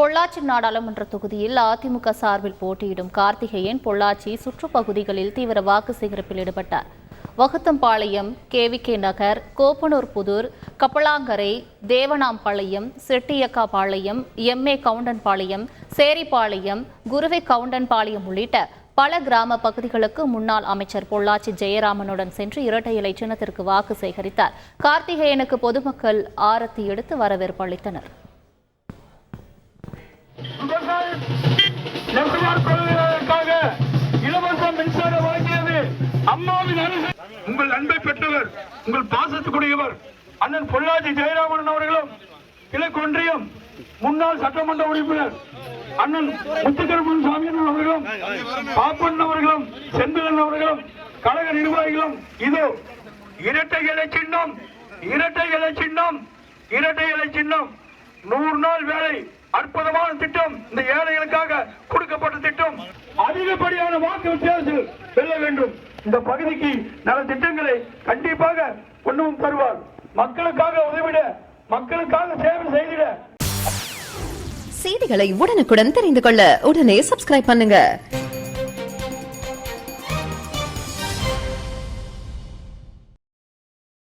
பொள்ளாச்சி நாடாளுமன்ற தொகுதியில் அதிமுக சார்பில் போட்டியிடும் கார்த்திகேயன் பொள்ளாச்சி சுற்றுப்பகுதிகளில் தீவிர வாக்கு சேகரிப்பில் ஈடுபட்டார். வகுத்தம்பாளையம், கேவிகே நகர், கோப்பனூர் புதூர், கப்பலாங்கரை, தேவனாம்பாளையம், செட்டியக்காபாளையம், எம்ஏ கவுண்டன்பாளையம், சேரிப்பாளையம், குருவை கவுண்டன்பாளையம் உள்ளிட்ட பல கிராம பகுதிகளுக்கு முன்னாள் அமைச்சர் பொள்ளாச்சி ஜெயராமனுடன் சென்று இரட்டை இலை சின்னத்திற்கு வாக்கு சேகரித்தார். கார்த்திகேயனுக்கு பொதுமக்கள் ஆரத்தி எடுத்து வரவேற்பு அளித்தனர். இலவச மின்சாரம் வழங்கியது அம்மாவின் அரசு. உங்கள் அன்பை பெற்றவர், உங்கள் பாசத்துக்குரியவர் அண்ணன் பொள்ளாச்சி ஜெயராமன் அவர்களும், கிழக்கு ஒன்றியம் முன்னாள் சட்டமன்ற உறுப்பினர் அண்ணன் முத்துக்கருப்பன் சாமியன் அவர்களும், பாப்பன் அவர்களும், செந்திலன் அவர்களும், கழக நிர்வாகிகளும் இதோ இரட்டை இலை சின்னம், இரட்டை இலை சின்னம், இரட்டை இலை சின்னம். 100 நாள் வேலை அற்புதமான திட்டம். இந்த ஏழைகளுக்காக கொடுக்கப்பட்ட திட்டம். அதிகப்படியான வாக்கு வித்தியாசத்தில் வெல்ல வேண்டும். இந்த பகுதிக்கு நல திட்டங்களை கண்டிப்பாக கொண்டு தருவார். மக்களுக்காக உதவிட, மக்களுக்காக சேவை செய்திட. செய்திகளை உடனுக்குடன் தெரிந்து கொள்ள உடனே சப்ஸ்கிரைப் பண்ணுங்க.